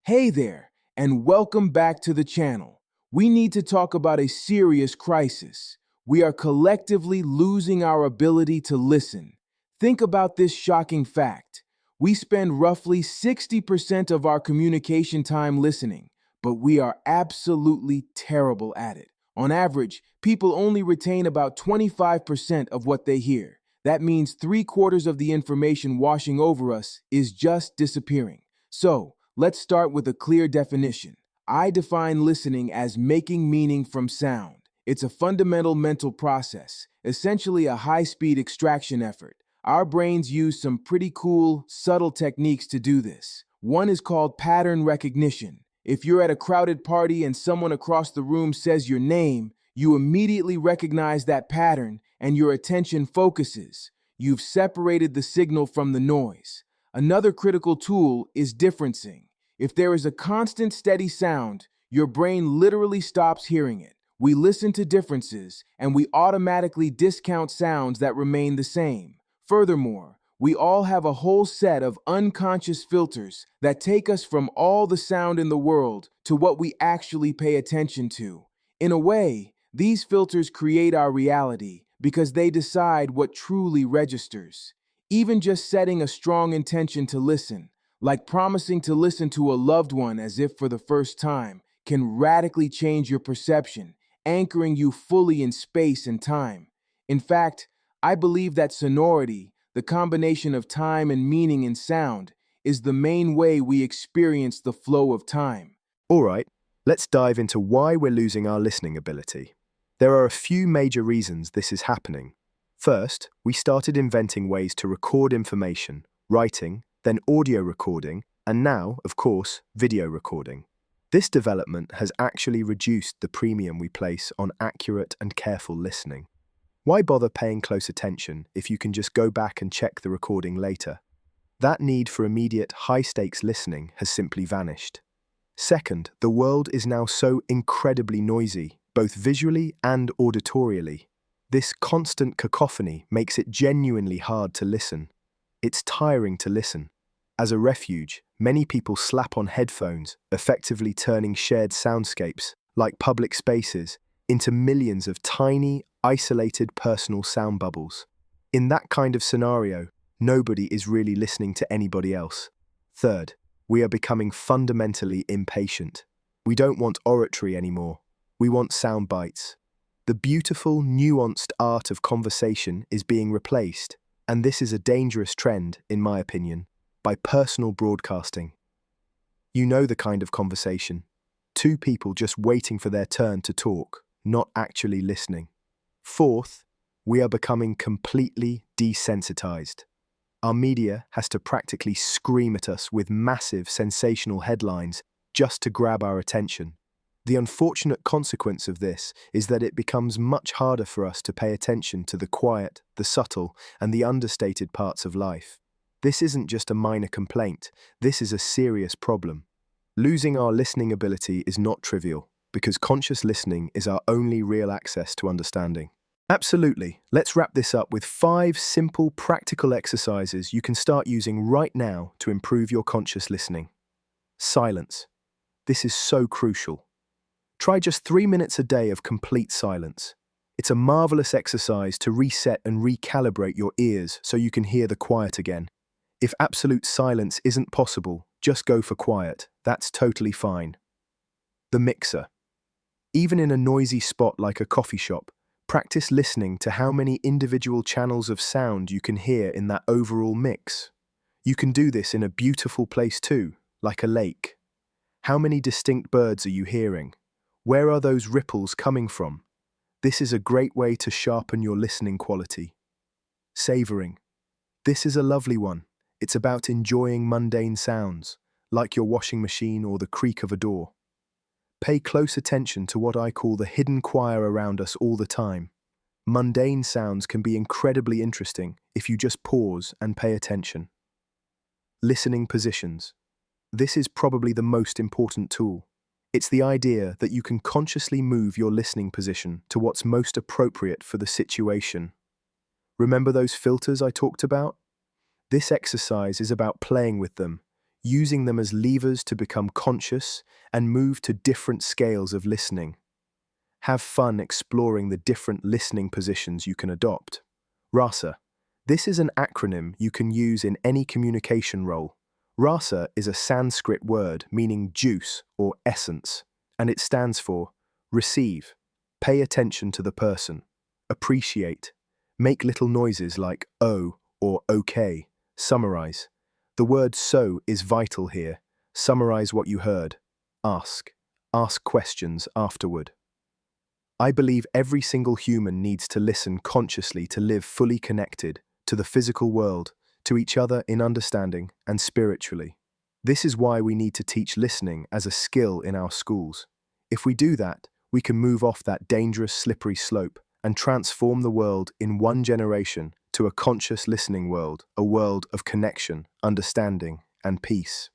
Hey there, and welcome back to the channel. We need to talk about a serious crisis. We are collectively losing our ability to listen. Think about this shocking fact. We spend roughly 60% of our communication time listening, but we are absolutely terrible at it. On average, people only retain about 25% of what they hear. That means 3/4 of the information washing over us is just disappearing. So, let's start with a clear definition. I define listening as making meaning from sound. It's a fundamental mental process, essentially a high-speed extraction effort. Our brains use some pretty cool, subtle techniques to do this. One is called pattern recognition. If you're at a crowded party and someone across the room says your name, you immediately recognize that pattern and your attention focuses. You've separated the signal from the noise. Another critical tool is differencing. If there is a constant steady sound, your brain literally stops hearing it. We listen to differences, and we automatically discount sounds that remain the same. Furthermore, we all have a whole set of unconscious filters that take us from all the sound in the world to what we actually pay attention to. In a way, these filters create our reality because they decide what truly registers. Even just setting a strong intention to listen, like promising to listen to a loved one as if for the first time, can radically change your perception, anchoring you fully in space and time. In fact, I believe that sonority, the combination of time and meaning in sound, is the main way we experience the flow of time. All right, let's dive into why we're losing our listening ability. There are a few major reasons this is happening. First, we started inventing ways to record information, writing, then audio recording, and now, of course, video recording. This development has actually reduced the premium we place on accurate and careful listening. Why bother paying close attention if you can just go back and check the recording later? That need for immediate, high-stakes listening has simply vanished. Second, the world is now so incredibly noisy, both visually and auditorially. This constant cacophony makes it genuinely hard to listen. It's tiring to listen. As a refuge, many people slap on headphones, effectively turning shared soundscapes, like public spaces, into millions of tiny, isolated personal sound bubbles. In that kind of scenario, nobody is really listening to anybody else. Third, we are becoming fundamentally impatient. We don't want oratory anymore. We want sound bites. The beautiful, nuanced art of conversation is being replaced, and this is a dangerous trend, in my opinion, by personal broadcasting. You know the kind of conversation. Two people just waiting for their turn to talk, not actually listening. Fourth, we are becoming completely desensitized. Our media has to practically scream at us with massive, sensational headlines just to grab our attention. The unfortunate consequence of this is that it becomes much harder for us to pay attention to the quiet, the subtle, and the understated parts of life. This isn't just a minor complaint, this is a serious problem. Losing our listening ability is not trivial, because conscious listening is our only real access to understanding. Absolutely. Let's wrap this up with 5 simple, practical exercises you can start using right now to improve your conscious listening. Silence. This is so crucial. Try just 3 minutes a day of complete silence. It's a marvelous exercise to reset and recalibrate your ears so you can hear the quiet again. If absolute silence isn't possible, just go for quiet. That's totally fine. The mixer. Even in a noisy spot like a coffee shop, practice listening to how many individual channels of sound you can hear in that overall mix. You can do this in a beautiful place too, like a lake. How many distinct birds are you hearing? Where are those ripples coming from? This is a great way to sharpen your listening quality. Savoring. This is a lovely one. It's about enjoying mundane sounds, like your washing machine or the creak of a door. Pay close attention to what I call the hidden choir around us all the time. Mundane sounds can be incredibly interesting if you just pause and pay attention. Listening positions. This is probably the most important tool. It's the idea that you can consciously move your listening position to what's most appropriate for the situation. Remember those filters I talked about? This exercise is about playing with them, using them as levers to become conscious and move to different scales of listening. Have fun exploring the different listening positions you can adopt. RASA. This is an acronym you can use in any communication role. RASA is a Sanskrit word meaning juice or essence, and it stands for receive, pay attention to the person, appreciate, make little noises like oh or okay, summarize. The word so is vital here. Summarize what you heard. Ask. Ask questions afterward. I believe every single human needs to listen consciously to live fully connected to the physical world, to each other in understanding and spiritually. This is why we need to teach listening as a skill in our schools. If we do that, we can move off that dangerous slippery slope and transform the world in one generation to a conscious listening world, a world of connection, understanding, and peace.